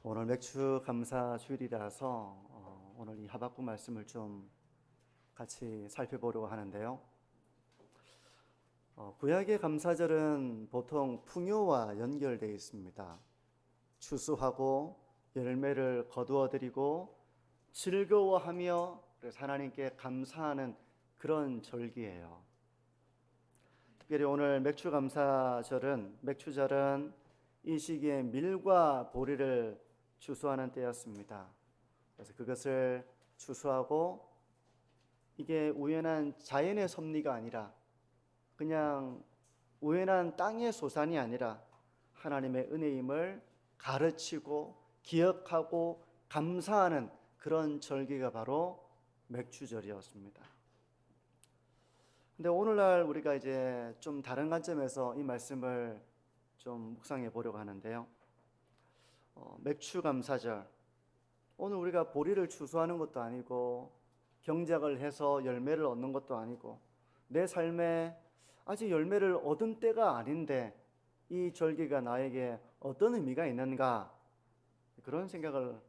오늘 맥주 감사 주일이라서 오늘 이 하박국 말씀을 좀 같이 살펴보려고 하는데요. 구약의 감사절은 보통 풍요와 연결되어 있습니다. 추수하고 열매를 거두어 드리고 즐거워하며 그래서 하나님께 감사하는 그런 절기예요. 특별히 오늘 맥주절은 이 시기에 밀과 보리를 추수하는 때였습니다. 그래서 그것을 추수하고 이게 우연한 자연의 섭리가 아니라 그냥 우연한 땅의 소산이 아니라 하나님의 은혜임을 가르치고 기억하고 감사하는 그런 절기가 바로 맥주절이었습니다. 근데 오늘날 우리가 이제 좀 다른 관점에서 이 말씀을 좀 묵상해 보려고 하는데요. 맥주감사절, 오늘 우리가 보리를 추수하는 것도 아니고 경작을 해서 열매를 얻는 것도 아니고 내 삶에 아직 열매를 얻은 때가 아닌데 이 절기가 나에게 어떤 의미가 있는가, 그런 생각을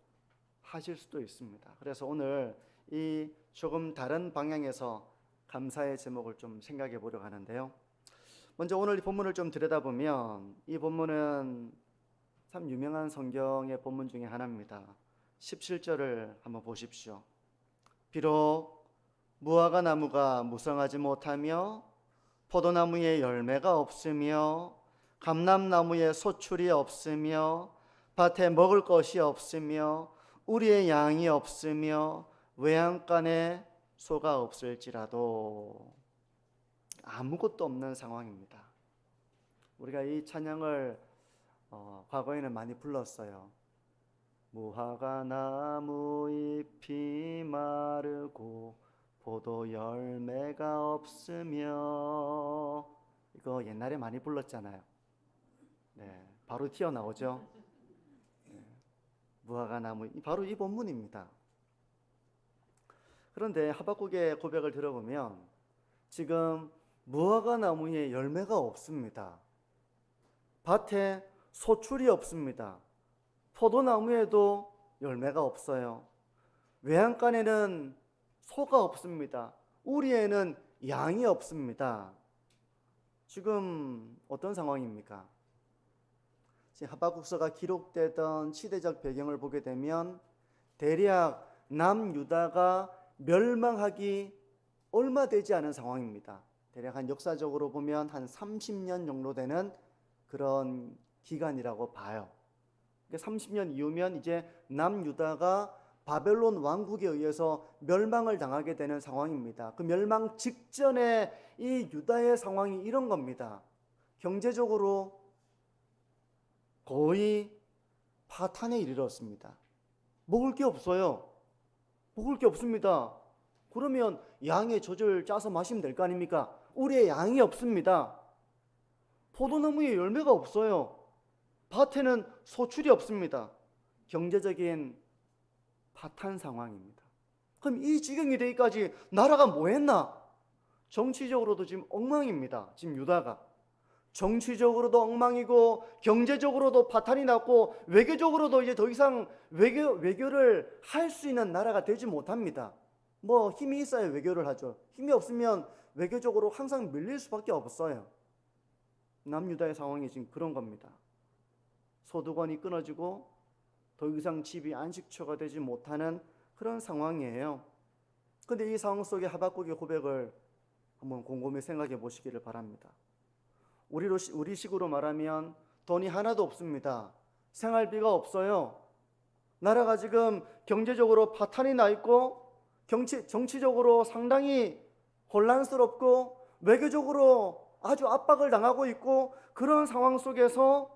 하실 수도 있습니다. 그래서 오늘 이 조금 다른 방향에서 감사의 제목을 좀 생각해 보려고 하는데요. 먼저 오늘 이 본문을 좀 들여다보면 이 본문은 참 유명한 성경의 본문 중에 하나입니다. 17절을 한번 보십시오. 비록 무화과 나무가 무성하지 못하며 포도나무에 열매가 없으며 감람나무에 소출이 없으며 밭에 먹을 것이 없으며 우리의 양이 없으며 외양간에 소가 없을지라도 아무것도 없는 상황입니다. 우리가 이 찬양을 과거에는 많이 불렀어요. 무화과 나무 잎이 마르고 포도 열매가 없으며, 이거 옛날에 많이 불렀잖아요. 네, 바로 튀어나오죠. 네, 무화과 나무, 바로 이 본문입니다. 그런데 하박국의 고백을 들어보면 지금 무화과 나무에 열매가 없습니다. 밭에 소출이 없습니다. 포도나무에도 열매가 없어요. 외양간에는 소가 없습니다. 우리에는 양이 없습니다. 지금 어떤 상황입니까? 지금 하박국서가 기록되던 시대적 배경을 보게 되면 대략 남유다가 멸망하기 얼마 되지 않은 상황입니다. 대략 한 역사적으로 보면 한 30년 정도 되는 그런 기간이라고 봐요. 30년 이후면 이제 남유다가 바벨론 왕국에 의해서 멸망을 당하게 되는 상황입니다. 그 멸망 직전에 이 유다의 상황이 이런 겁니다. 경제적으로 거의 파탄에 이르렀습니다. 먹을 게 없어요. 먹을 게 없습니다. 그러면 양의 젖을 짜서 마시면 될 거 아닙니까? 우리의 양이 없습니다. 포도나무에 열매가 없어요. 밭에는 소출이 없습니다. 경제적인 파탄 상황입니다. 그럼 이 지경이 되기까지 나라가 뭐 했나? 정치적으로도 지금 엉망입니다. 지금 유다가 정치적으로도 엉망이고 경제적으로도 파탄이 났고 외교적으로도 이제 더 이상 외교를 할 수 있는 나라가 되지 못합니다. 뭐 힘이 있어야 외교를 하죠. 힘이 없으면 외교적으로 항상 밀릴 수밖에 없어요. 남유다의 상황이 지금 그런 겁니다. 소득원이 끊어지고 더 이상 집이 안식처가 되지 못하는 그런 상황이에요. 그런데 이 상황 속에 하박국의 고백을 한번 곰곰이 생각해 보시기를 바랍니다. 우리식으로 말하면 돈이 하나도 없습니다. 생활비가 없어요. 나라가 지금 경제적으로 파탄이 나 있고 정치적으로 상당히 혼란스럽고 외교적으로 아주 압박을 당하고 있고 그런 상황 속에서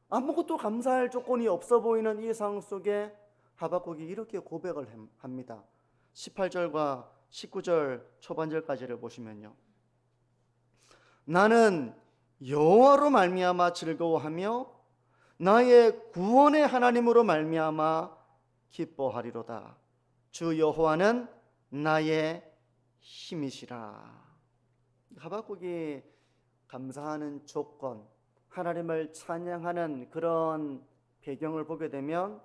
아무것도 감사할 조건이 없어 보이는 이 상황 속에 하박국이 이렇게 고백을 합니다. 18절과 19절 초반절까지를 보시면요. 나는 여호와로 말미암아 즐거워하며 나의 구원의 하나님으로 말미암아 기뻐하리로다. 주 여호와는 나의 힘이시라. 하박국이 감사하는 조건, 하나님을 찬양하는 그런 배경을 보게 되면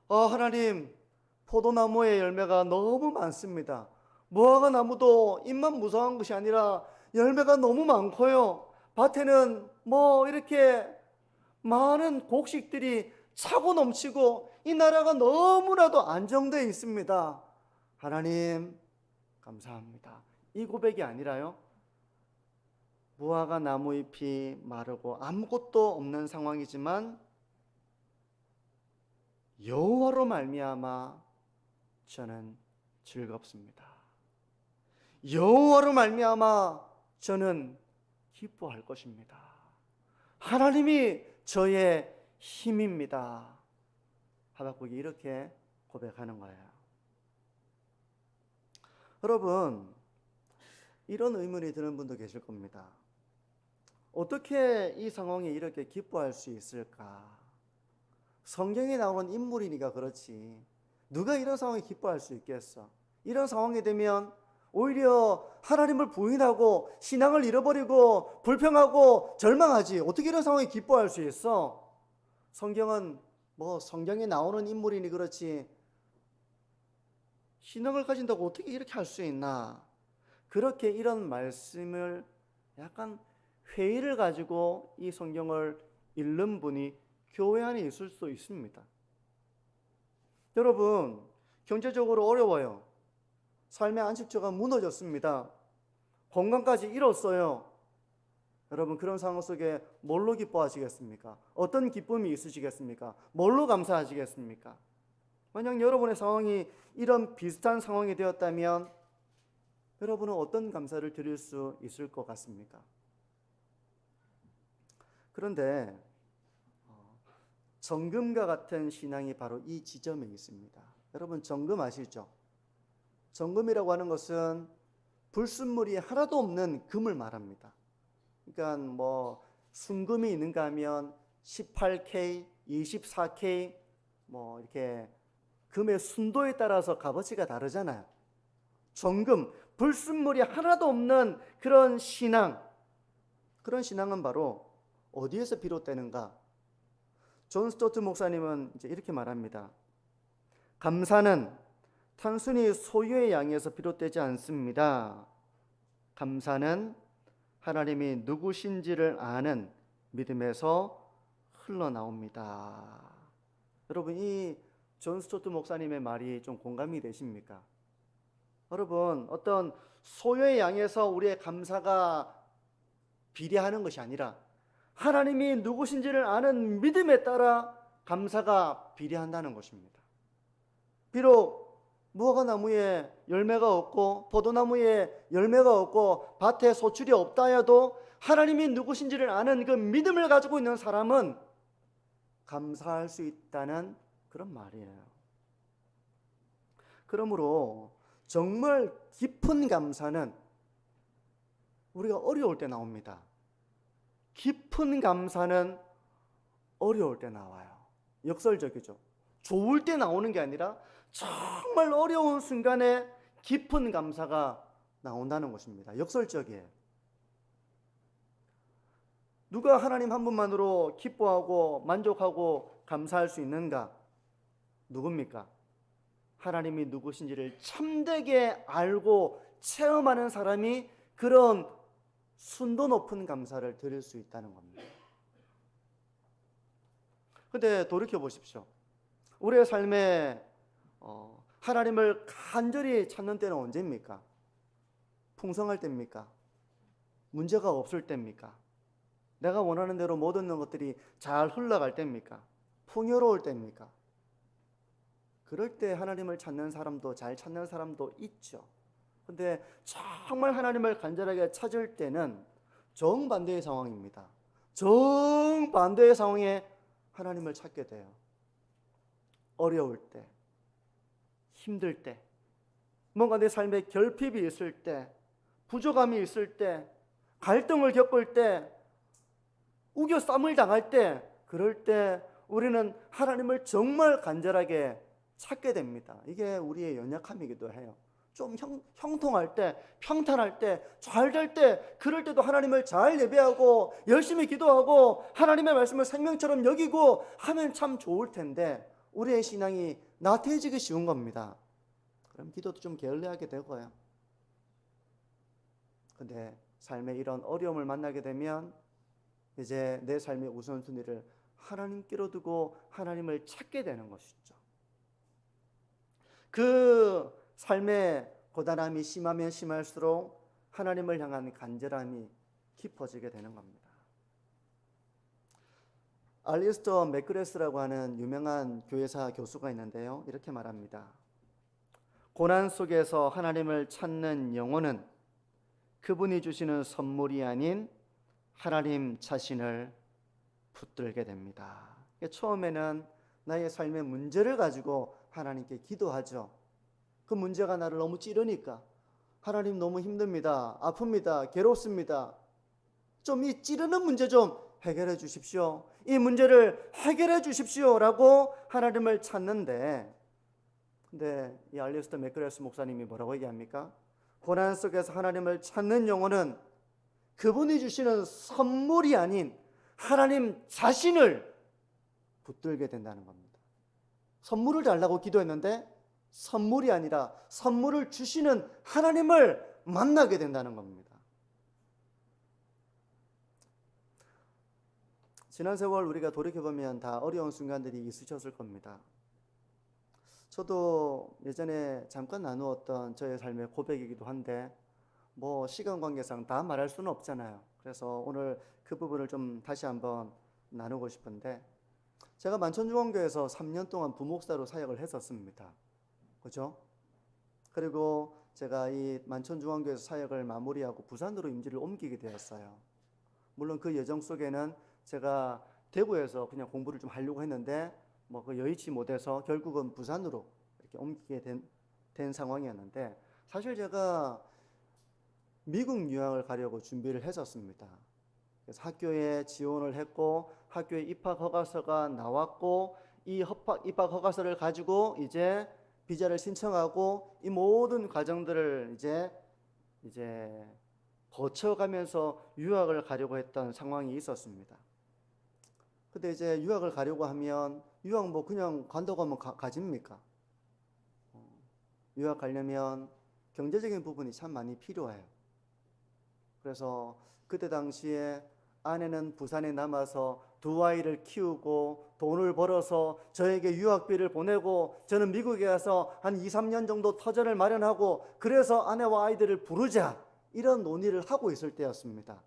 하나님, 포도나무의 열매가 너무 많습니다. 무화과 나무도 잎만 무성한 것이 아니라 열매가 너무 많고요. 밭에는 이렇게 많은 곡식들이 차고 넘치고 이 나라가 너무나도 안정되어 있습니다. 하나님, 감사합니다. 이 고백이 아니라요, 무화과 나무 잎이 마르고 아무것도 없는 상황이지만 여호와로 말미암아 저는 즐겁습니다. 여호와로 말미암아 저는 기뻐할 것입니다. 하나님이 저의 힘입니다. 하박국이 이렇게 고백하는 거예요. 여러분, 이런 의문이 드는 분도 계실 겁니다. 어떻게 이 상황에 이렇게 기뻐할 수 있을까? 성경에 나오는 인물이니까 그렇지, 누가 이런 상황에 기뻐할 수 있겠어? 이런 상황이 되면 오히려 하나님을 부인하고 신앙을 잃어버리고 불평하고 절망하지. 어떻게 이런 상황에 기뻐할 수 있어? 성경은 성경에 나오는 인물이니 그렇지, 신앙을 가진다고 어떻게 이렇게 할 수 있나? 그렇게 이런 말씀을 약간 회의를 가지고 이 성경을 읽는 분이 교회 안에 있을 수도 있습니다. 여러분, 경제적으로 어려워요. 삶의 안식처가 무너졌습니다. 건강까지 잃었어요. 여러분, 그런 상황 속에 뭘로 기뻐하시겠습니까? 어떤 기쁨이 있으시겠습니까? 뭘로 감사하시겠습니까? 만약 여러분의 상황이 이런 비슷한 상황이 되었다면 여러분은 어떤 감사를 드릴 수 있을 것 같습니까? 그런데 정금과 같은 신앙이 바로 이 지점에 있습니다. 여러분, 정금 아시죠? 정금이라고 하는 것은 불순물이 하나도 없는 금을 말합니다. 그러니까 순금이 있는가 하면 18K, 24K 이렇게 금의 순도에 따라서 값어치가 다르잖아요. 정금, 불순물이 하나도 없는 그런 신앙, 그런 신앙은 바로 어디에서 비롯되는가? 존 스토트 목사님은 이제 이렇게 말합니다. 감사는 단순히 소유의 양에서 비롯되지 않습니다. 감사는 하나님이 누구신지를 아는 믿음에서 흘러나옵니다. 여러분, 이 존 스토트 목사님의 말이 좀 공감이 되십니까? 여러분, 어떤 소유의 양에서 우리의 감사가 비례하는 것이 아니라 하나님이 누구신지를 아는 믿음에 따라 감사가 비례한다는 것입니다. 비록 무화과 나무에 열매가 없고 포도나무에 열매가 없고 밭에 소출이 없다 해도 하나님이 누구신지를 아는 그 믿음을 가지고 있는 사람은 감사할 수 있다는 그런 말이에요. 그러므로 정말 깊은 감사는 우리가 어려울 때 나옵니다. 깊은 감사는 어려울 때 나와요. 역설적이죠. 좋을 때 나오는 게 아니라 정말 어려운 순간에 깊은 감사가 나온다는 것입니다. 역설적이에요. 누가 하나님 한 분만으로 기뻐하고 만족하고 감사할 수 있는가? 누굽니까? 하나님이 누구신지를 참되게 알고 체험하는 사람이 그런 순도 높은 감사를 드릴 수 있다는 겁니다. 근데 돌이켜 보십시오. 우리의 삶에 하나님을 간절히 찾는 때는 언제입니까? 풍성할 때입니까? 문제가 없을 때입니까? 내가 원하는 대로 모든 것들이 잘 흘러갈 때입니까? 풍요로울 때입니까? 그럴 때 하나님을 찾는 사람도 잘 찾는 사람도 있죠. 근데 정말 하나님을 간절하게 찾을 때는 정반대의 상황입니다. 정반대의 상황에 하나님을 찾게 돼요. 어려울 때, 힘들 때, 뭔가 내 삶에 결핍이 있을 때, 부족함이 있을 때, 갈등을 겪을 때, 우겨 싸움을 당할 때, 그럴 때 우리는 하나님을 정말 간절하게 찾게 됩니다. 이게 우리의 연약함이기도 해요. 좀 형통할 때, 평탄할 때, 잘 될 때, 그럴 때도 하나님을 잘 예배하고 열심히 기도하고 하나님의 말씀을 생명처럼 여기고 하면 참 좋을 텐데 우리의 신앙이 나태해지기 쉬운 겁니다. 그럼 기도도 좀 게을리하게 되고요. 근데 삶의 이런 어려움을 만나게 되면 이제 내 삶의 우선순위를 하나님께로 두고 하나님을 찾게 되는 것이죠. 그 삶의 고단함이 심하면 심할수록 하나님을 향한 간절함이 깊어지게 되는 겁니다. 알리스터 맥그레스라고 하는 유명한 교회사 교수가 있는데요. 이렇게 말합니다. 고난 속에서 하나님을 찾는 영혼은 그분이 주시는 선물이 아닌 하나님 자신을 붙들게 됩니다. 처음에는 나의 삶의 문제를 가지고 하나님께 기도하죠. 그 문제가 나를 너무 찌르니까 하나님 너무 힘듭니다. 아픕니다. 괴롭습니다. 좀 이 찌르는 문제 좀 해결해 주십시오. 이 문제를 해결해 주십시오라고 하나님을 찾는데 근데 이 알리스터 맥그레스 목사님이 뭐라고 얘기합니까? 고난 속에서 하나님을 찾는 영혼은 그분이 주시는 선물이 아닌 하나님 자신을 붙들게 된다는 겁니다. 선물을 달라고 기도했는데 선물이 아니라 선물을 주시는 하나님을 만나게 된다는 겁니다. 지난 세월 우리가 돌이켜보면 다 어려운 순간들이 있으셨을 겁니다. 저도 예전에 잠깐 나누었던 저의 삶의 고백이기도 한데 뭐 시간 관계상 다 말할 수는 없잖아요. 그래서 오늘 그 부분을 좀 다시 한번 나누고 싶은데 제가 만천중앙교회에서 3년 동안 부목사로 사역을 했었습니다. 그죠? 그리고 제가 이 만천중앙교회에서 사역을 마무리하고 부산으로 임지를 옮기게 되었어요. 물론 그 여정 속에는 제가 대구에서 그냥 공부를 좀 하려고 했는데 뭐 그 여의치 못해서 결국은 부산으로 이렇게 옮기게 된 상황이었는데 사실 제가 미국 유학을 가려고 준비를 했었습니다. 그래서 학교에 지원을 했고 학교에 입학 허가서가 나왔고 이 입학 허가서를 가지고 이제 비자를 신청하고 이 모든 과정들을 이제 거쳐가면서 유학을 가려고 했던 상황이 있었습니다. 근데 이제 유학을 가려고 하면 유학 뭐 그냥 간다고 하면 가집니까? 유학 가려면 경제적인 부분이 참 많이 필요해요. 그래서 그때 당시에 아내는 부산에 남아서 두 아이를 키우고 돈을 벌어서 저에게 유학비를 보내고 저는 미국에 가서 한 2, 3년 정도 터전을 마련하고 그래서 아내와 아이들을 부르자 이런 논의를 하고 있을 때였습니다.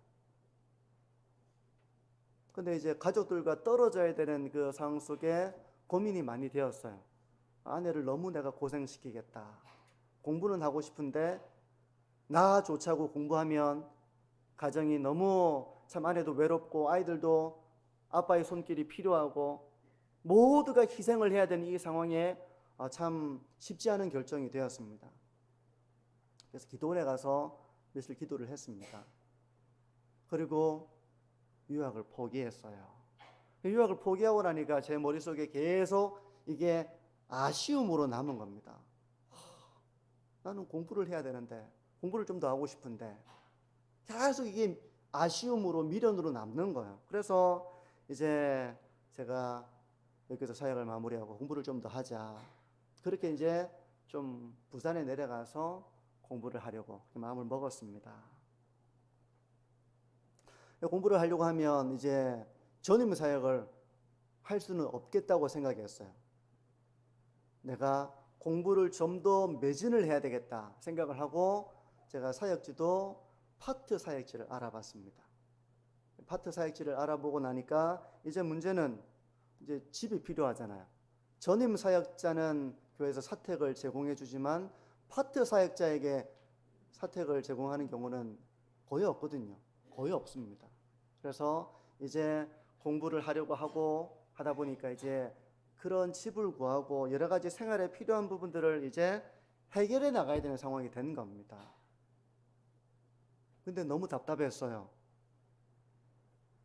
근데 이제 가족들과 떨어져야 되는 그 상황 속에 고민이 많이 되었어요. 아내를 너무 내가 고생시키겠다. 공부는 하고 싶은데 나 좋자고 공부하면 가정이 너무 참 아내도 외롭고 아이들도 아빠의 손길이 필요하고 모두가 희생을 해야 되는 이 상황에 참 쉽지 않은 결정이 되었습니다. 그래서 기도원에 가서 며칠 기도를 했습니다. 그리고 유학을 포기했어요. 유학을 포기하고 나니까 제 머릿속에 계속 이게 아쉬움으로 남은 겁니다. 나는 공부를 해야 되는데 공부를 좀 더 하고 싶은데 계속 이게 아쉬움으로 미련으로 남는 거예요. 그래서 이제 제가 여기서 사역을 마무리하고 공부를 좀 더 하자. 그렇게 이제 좀 부산에 내려가서 공부를 하려고 마음을 먹었습니다. 공부를 하려고 하면 이제 전임 사역을 할 수는 없겠다고 생각했어요. 내가 공부를 좀 더 매진을 해야 되겠다 생각을 하고 제가 사역지도 파트 사역지를 알아봤습니다. 파트 사역지를 알아보고 나니까 이제 문제는 이제 집이 필요하잖아요. 전임 사역자는 교회에서 사택을 제공해 주지만 파트 사역자에게 사택을 제공하는 경우는 거의 없거든요. 거의 없습니다. 그래서 이제 공부를 하려고 하다 보니까 이제 그런 집을 구하고 여러 가지 생활에 필요한 부분들을 이제 해결해 나가야 되는 상황이 된 겁니다. 근데 너무 답답했어요.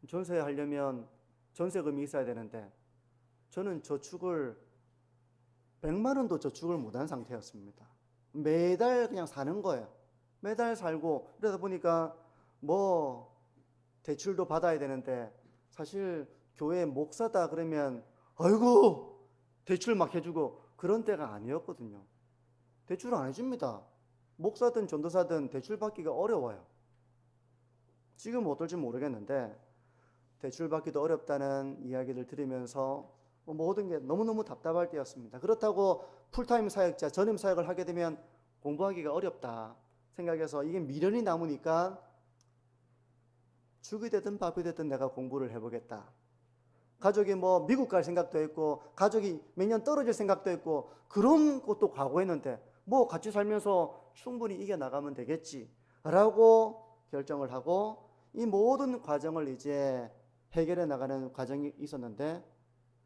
전세하려면 전세금이 있어야 되는데 저는 100만 원도 저축을 못한 상태였습니다. 매달 그냥 사는 거예요. 매달 살고 그러다 보니까 뭐 대출도 받아야 되는데 사실 교회 목사다 그러면 아이고 대출 막 해주고 그런 때가 아니었거든요. 대출 안 해줍니다. 목사든 전도사든 대출 받기가 어려워요. 지금 어떨지 모르겠는데 대출 받기도 어렵다는 이야기를 들으면서 모든 게 너무너무 답답할 때였습니다. 그렇다고 풀타임 사역자, 전임 사역을 하게 되면 공부하기가 어렵다 생각해서 이게 미련이 남으니까 죽이 되든 밥이 되든 내가 공부를 해보겠다. 가족이 뭐 미국 갈 생각도 했고 가족이 몇 년 떨어질 생각도 했고 그런 것도 각오했는데 뭐 같이 살면서 충분히 이겨나가면 되겠지 라고 결정을 하고 이 모든 과정을 이제 해결해 나가는 과정이 있었는데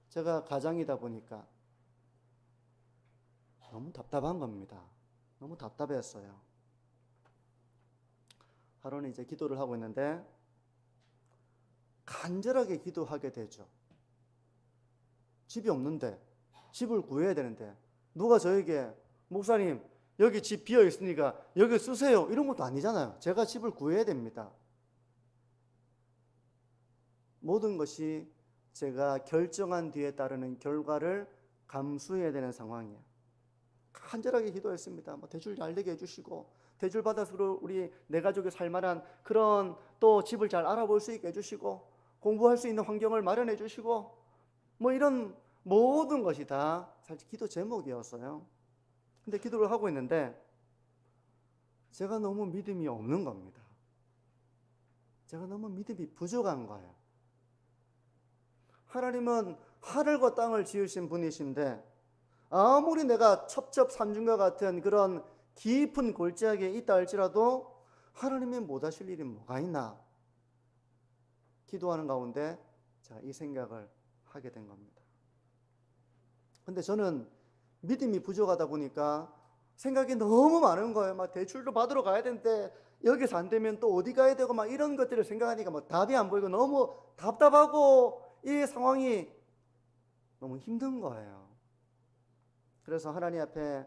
제가 가장이다 보니까 너무 답답한 겁니다. 너무 답답했어요. 하루는 이제 기도를 하고 있는데 간절하게 기도하게 되죠. 집이 없는데 집을 구해야 되는데 누가 저에게 목사님 여기 집 비어 있으니까 여기 쓰세요 이런 것도 아니잖아요. 제가 집을 구해야 됩니다. 모든 것이 제가 결정한 뒤에 따르는 결과를 감수해야 되는 상황이에요. 간절하게 기도했습니다. 뭐 대출 잘 되게 해주시고 대출 받아서 우리 내 가족이 살만한 그런 또 집을 잘 알아볼 수 있게 해주시고 공부할 수 있는 환경을 마련해 주시고 뭐 이런 모든 것이 다 사실 기도 제목이었어요. 근데 기도를 하고 있는데 제가 너무 믿음이 없는 겁니다. 제가 너무 믿음이 부족한 거예요. 하나님은 하늘과 땅을 지으신 분이신데 아무리 내가 첩첩산중과 같은 그런 깊은 골짜기에 있다 할지라도 하나님이 못하실 일이 뭐가 있나? 기도하는 가운데 제가 이 생각을 하게 된 겁니다. 근데 저는 믿음이 부족하다 보니까 생각이 너무 많은 거예요. 막 대출도 받으러 가야 되는데 여기서 안 되면 또 어디 가야 되고 막 이런 것들을 생각하니까 막 답이 안 보이고 너무 답답하고 이 상황이 너무 힘든 거예요. 그래서 하나님 앞에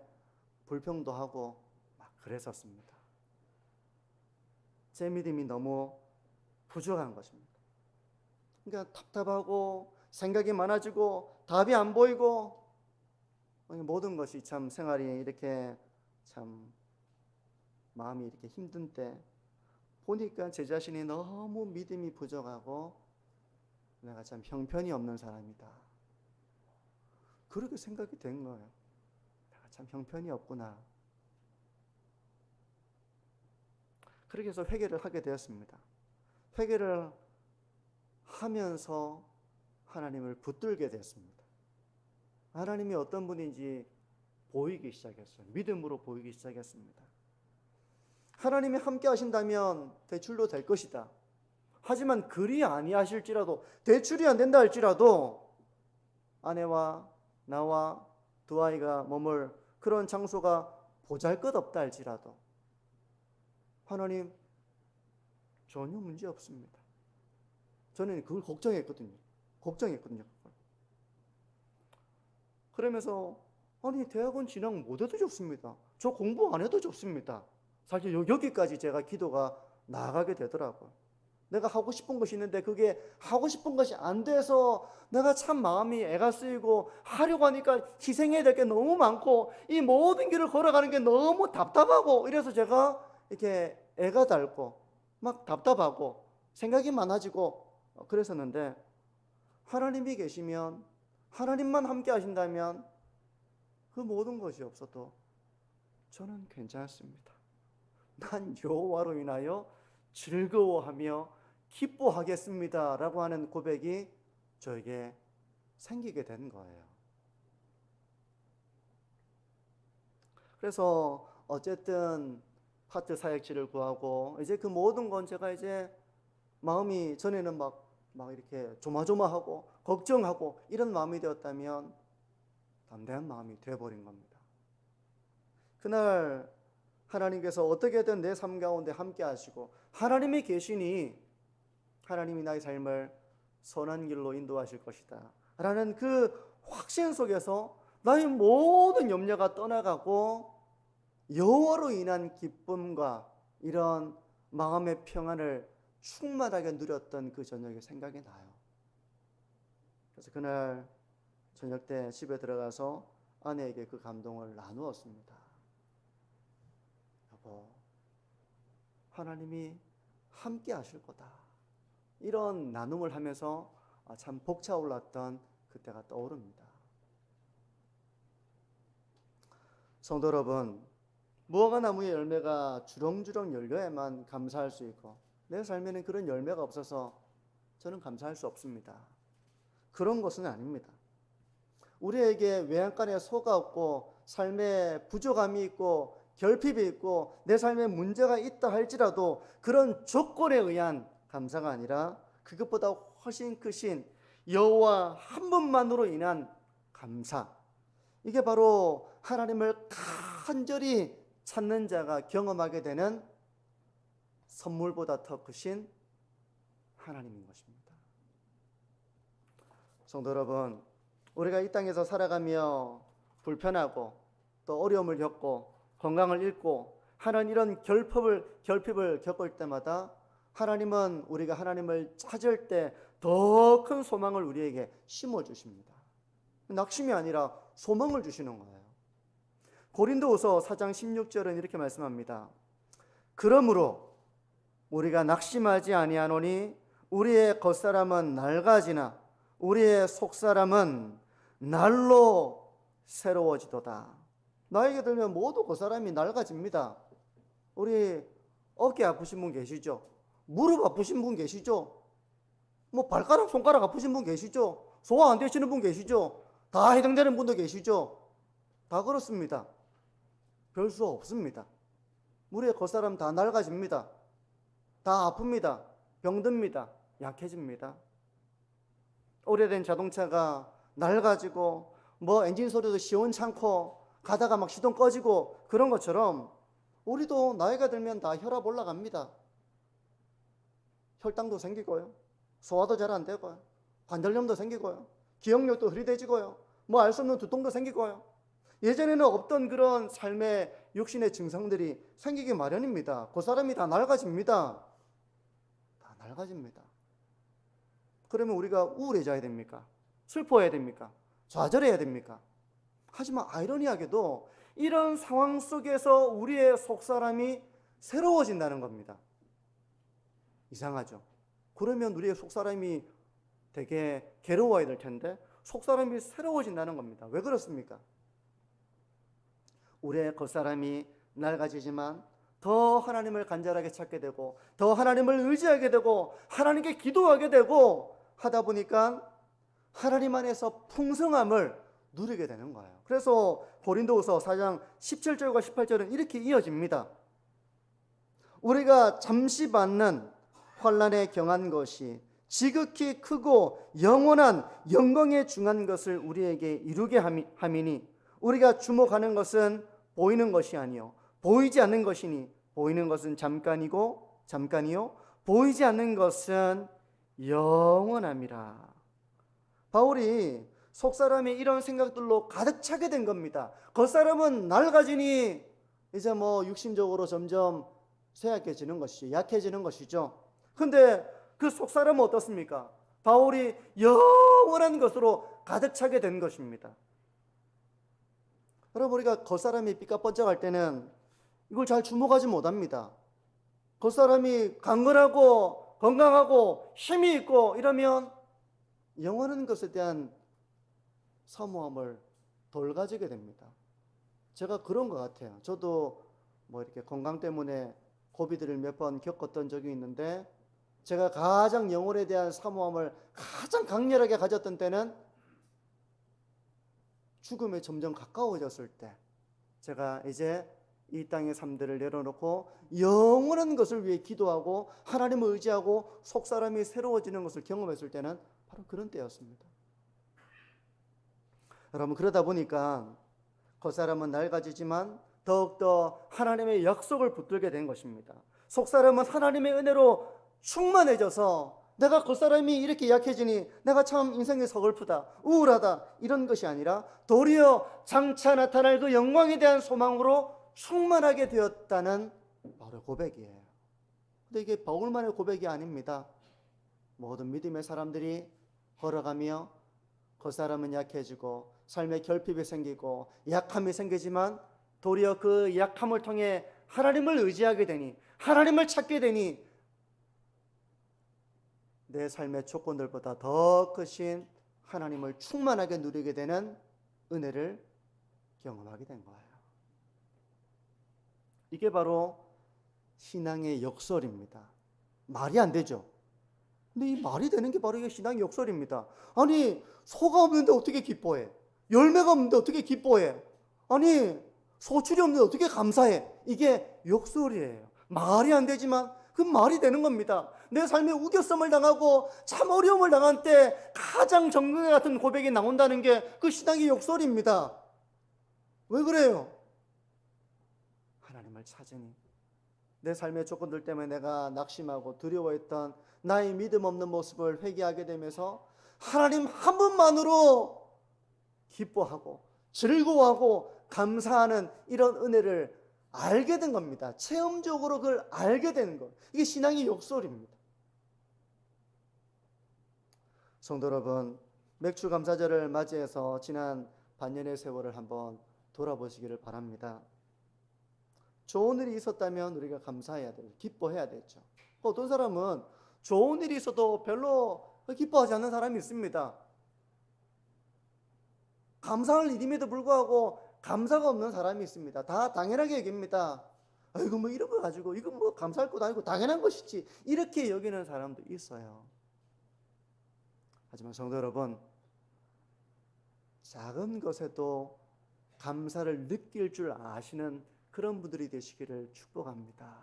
불평도 하고 막 그랬었습니다. 제 믿음이 너무 부족한 것입니다. 그러니까 답답하고 생각이 많아지고 답이 안 보이고 모든 것이 참 생활이 이렇게 참 마음이 이렇게 힘든 때 보니까 제 자신이 너무 믿음이 부족하고 내가 참 형편이 없는 사람이다. 그렇게 생각이 된 거예요. 내가 참 형편이 없구나. 그렇게 해서 회개를 하게 되었습니다. 회개를 하면서 하나님을 붙들게 됐습니다. 하나님이 어떤 분인지 보이기 시작했어요. 믿음으로 보이기 시작했습니다. 하나님이 함께 하신다면 대출도 될 것이다. 하지만 그리 아니하실지라도 대출이 안 된다 할지라도 아내와 나와 두 아이가 머물 그런 장소가 보잘것없다 할지라도 하나님 전혀 문제 없습니다. 저는 그걸 걱정했거든요. 그러면서 아니 대학원 진학 못해도 좋습니다. 저 공부 안 해도 좋습니다. 사실 여기까지 제가 기도가 나아가게 되더라고요. 내가 하고 싶은 것이 있는데 그게 하고 싶은 것이 안 돼서 내가 참 마음이 애가 쓰이고 하려고 하니까 희생해야 될 게 너무 많고 이 모든 길을 걸어가는 게 너무 답답하고 이래서 제가 이렇게 애가 닳고 막 답답하고 생각이 많아지고 그랬었는데 하나님이 계시면 하나님만 함께 하신다면 그 모든 것이 없어도 저는 괜찮습니다. 난 여호와로 인하여 즐거워하며 기뻐하겠습니다 라고 하는 고백이 저에게 생기게 된 거예요. 그래서 어쨌든 파트 사역지를 구하고 이제 그 모든 건 제가 이제 마음이 전에는 막 이렇게 조마조마하고 걱정하고 이런 마음이 되었다면 담대한 마음이 되어버린 겁니다. 그날 하나님께서 어떻게든 내 삶 가운데 함께 하시고 하나님이 계시니 하나님이 나의 삶을 선한 길로 인도하실 것이다 라는 그 확신 속에서 나의 모든 염려가 떠나가고 여호와로 인한 기쁨과 이런 마음의 평안을 충만하게 누렸던 그 저녁이 생각이 나요. 그래서 그날 저녁 때 집에 들어가서 아내에게 그 감동을 나누었습니다. 여보, 하나님이 함께 하실 거다. 이런 나눔을 하면서 참 벅차올랐던 그때가 떠오릅니다. 성도 여러분, 무화과 나무의 열매가 주렁주렁 열려야만 감사할 수 있고 내 삶에는 그런 열매가 없어서 저는 감사할 수 없습니다. 그런 것은 아닙니다. 우리에게 외양간에 소가 없고 삶에 부족함이 있고 결핍이 있고 내 삶에 문제가 있다 할지라도 그런 조건에 의한 감사가 아니라 그것보다 훨씬 크신 여호와 한 분만으로 인한 감사, 이게 바로 하나님을 간절히 찾는 자가 경험하게 되는 선물보다 더 크신 하나님인 것입니다. 성도 여러분, 우리가 이 땅에서 살아가며 불편하고 또 어려움을 겪고 건강을 잃고 하는 이런 결핍을 겪을 때마다 하나님은 우리가 하나님을 찾을 때 더 큰 소망을 우리에게 심어주십니다. 낙심이 아니라 소망을 주시는 거예요. 고린도후서 4장 16절은 이렇게 말씀합니다. 그러므로 우리가 낙심하지 아니하노니 우리의 겉사람은 낡아지나 우리의 속사람은 날로 새로워지도다. 나이가 들면 모두 겉사람이 낡아집니다. 우리 어깨 아프신 분 계시죠? 무릎 아프신 분 계시죠? 뭐 발가락 손가락 아프신 분 계시죠? 소화 안 되시는 분 계시죠? 다 해당되는 분도 계시죠? 다 그렇습니다. 별 수 없습니다. 우리의 겉사람 다 낡아집니다. 다 아픕니다. 병듭니다. 약해집니다. 오래된 자동차가 낡아지고 뭐 엔진 소리도 시원찮고 가다가 막 시동 꺼지고 그런 것처럼 우리도 나이가 들면 다 혈압 올라갑니다. 혈당도 생기고요. 소화도 잘 안 되고요. 관절염도 생기고요. 기억력도 흐릿해지고요. 뭐 알 수 없는 두통도 생기고요. 예전에는 없던 그런 삶의 육신의 증상들이 생기기 마련입니다. 그 사람이 다 낡아집니다. 다 낡아집니다. 그러면 우리가 우울해져야 됩니까? 슬퍼해야 됩니까? 좌절해야 됩니까? 하지만 아이러니하게도 이런 상황 속에서 우리의 속사람이 새로워진다는 겁니다. 이상하죠? 그러면 우리의 속사람이 되게 괴로워야 될 텐데 속사람이 새로워진다는 겁니다. 왜 그렇습니까? 우리의 겉사람이 낡아지지만 더 하나님을 간절하게 찾게 되고 더 하나님을 의지하게 되고 하나님께 기도하게 되고 하다 보니까 하나님 안에서 풍성함을 누리게 되는 거예요. 그래서 고린도후서 4장 17절과 18절은 이렇게 이어집니다. 우리가 잠시 받는 환난에 경한 것이 지극히 크고 영원한 영광에 중한 것을 우리에게 이루게 함이니 우리가 주목하는 것은 보이는 것이 아니요 보이지 않는 것이니 보이는 것은 잠깐이요 보이지 않는 것은 영원함이라. 바울이 속사람이 이런 생각들로 가득 차게 된 겁니다. 겉사람은 낡아지니 이제 뭐 육신적으로 점점 쇠약해지는 것이 약해지는 것이죠. 근데 그 속사람은 어떻습니까? 바울이 영원한 것으로 가득 차게 된 것입니다. 여러분, 우리가 겉사람이 삐까뻔쩍할 때는 이걸 잘 주목하지 못합니다. 겉사람이 강건하고 건강하고 힘이 있고 이러면 영원한 것에 대한 사모함을 덜 가지게 됩니다. 제가 그런 것 같아요. 저도 뭐 이렇게 건강 때문에 고비들을 몇 번 겪었던 적이 있는데 제가 가장 영혼에 대한 사모함을 가장 강렬하게 가졌던 때는 죽음에 점점 가까워졌을 때, 제가 이제 이 땅의 삶들을 내려놓고 영원한 것을 위해 기도하고 하나님을 의지하고 속사람이 새로워지는 것을 경험했을 때는 바로 그런 때였습니다. 여러분, 그러다 보니까 겉사람은 낡아지지만 더욱더 하나님의 약속을 붙들게 된 것입니다. 속사람은 하나님의 은혜로 충만해져서 내가 겉사람이 이렇게 약해지니 내가 참 인생이 서글프다, 우울하다 이런 것이 아니라 도리어 장차 나타날 그 영광에 대한 소망으로 충만하게 되었다는 바로 고백이에요. 근데 이게 바울만의 고백이 아닙니다. 모든 믿음의 사람들이 걸어가며 그 사람은 약해지고 삶에 결핍이 생기고 약함이 생기지만 도리어 그 약함을 통해 하나님을 의지하게 되니, 하나님을 찾게 되니 내 삶의 조건들보다 더 크신 하나님을 충만하게 누리게 되는 은혜를 경험하게 된 거예요. 이게 바로 신앙의 역설입니다. 말이 안 되죠. 근데 이 말이 되는 게 바로 이게 신앙의 역설입니다. 아니, 소가 없는데 어떻게 기뻐해? 열매가 없는데 어떻게 기뻐해? 아니, 소출이 없는데 어떻게 감사해? 이게 역설이에요. 말이 안 되지만 그 말이 되는 겁니다. 내 삶에 우겨섬을 당하고 참 어려움을 당한 때 가장 정글 같은 고백이 나온다는 게 그 신앙의 역설입니다. 왜 그래요? 하나님을 찾으니 내 삶의 조건들 때문에 내가 낙심하고 두려워했던 나의 믿음 없는 모습을 회개하게 되면서 하나님 한 분만으로 기뻐하고 즐거워하고 감사하는 이런 은혜를 알게 된 겁니다. 체험적으로 그걸 알게 되는 것. 이게 신앙의 역설입니다. 성도 여러분, 맥주 감사절을 맞이해서 지난 반년의 세월을 한번 돌아보시기를 바랍니다. 좋은 일이 있었다면 우리가 감사해야 돼요. 기뻐해야 되죠. 어떤 사람은 좋은 일이 있어도 별로 기뻐하지 않는 사람이 있습니다. 감사할 일임에도 불구하고 감사가 없는 사람이 있습니다. 다 당연하게 여깁니다. 이거 뭐 이런 거 가지고 이거 뭐 감사할 것도 아니고 당연한 것이지, 이렇게 여기는 사람도 있어요. 하지만 성도 여러분, 작은 것에도 감사를 느낄 줄 아시는 그런 분들이 되시기를 축복합니다.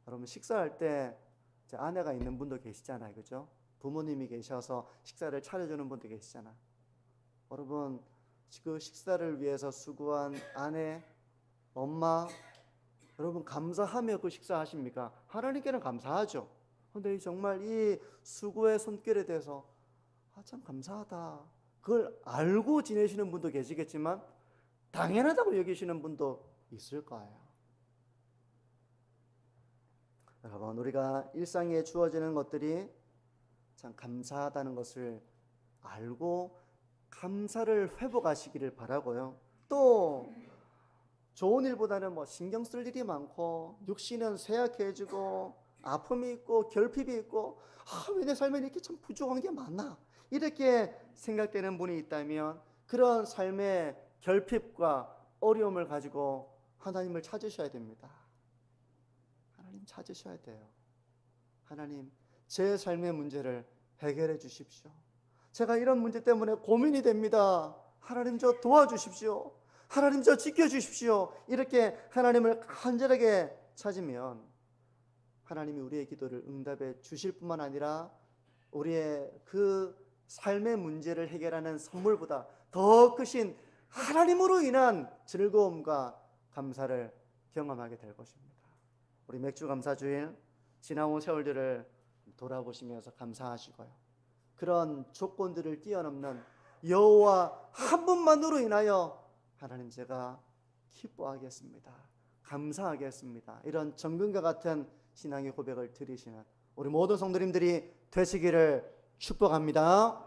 여러분, 식사할 때 제 아내가 있는 분도 계시잖아요. 그죠? 부모님이 계셔서 식사를 차려주는 분도 계시잖아요. 여러분, 그 식사를 위해서 수고한 아내, 엄마, 여러분 감사하며 그 식사하십니까? 하나님께는 감사하죠. 그런데 정말 이 수고의 손길에 대해서 참 감사하다, 그걸 알고 지내시는 분도 계시겠지만 당연하다고 여기시는 분도 있을 거예요. 여러분, 우리가 일상에 주어지는 것들이 참 감사하다는 것을 알고 감사를 회복하시기를 바라고요. 또 좋은 일보다는 뭐 신경 쓸 일이 많고 육신은 쇠약해지고 아픔이 있고 결핍이 있고 왜 내 삶에 이렇게 참 부족한 게 많나, 이렇게 생각되는 분이 있다면 그런 삶의 결핍과 어려움을 가지고 하나님을 찾으셔야 됩니다. 하나님 찾으셔야 돼요. 하나님, 제 삶의 문제를 해결해 주십시오. 제가 이런 문제 때문에 고민이 됩니다. 하나님, 저 도와주십시오. 하나님, 저 지켜주십시오. 이렇게 하나님을 간절하게 찾으면 하나님이 우리의 기도를 응답해 주실 뿐만 아니라 우리의 그 삶의 문제를 해결하는 선물보다 더 크신 하나님으로 인한 즐거움과 감사를 경험하게 될 것입니다. 우리 맥주 감사주일 지나온 세월들을 돌아보시면서 감사하시고요, 그런 조건들을 뛰어넘는 여호와 한 분만으로 인하여 하나님, 제가 기뻐하겠습니다, 감사하겠습니다, 이런 정금과 같은 신앙의 고백을 드리시는 우리 모든 성도님들이 되시기를 축복합니다.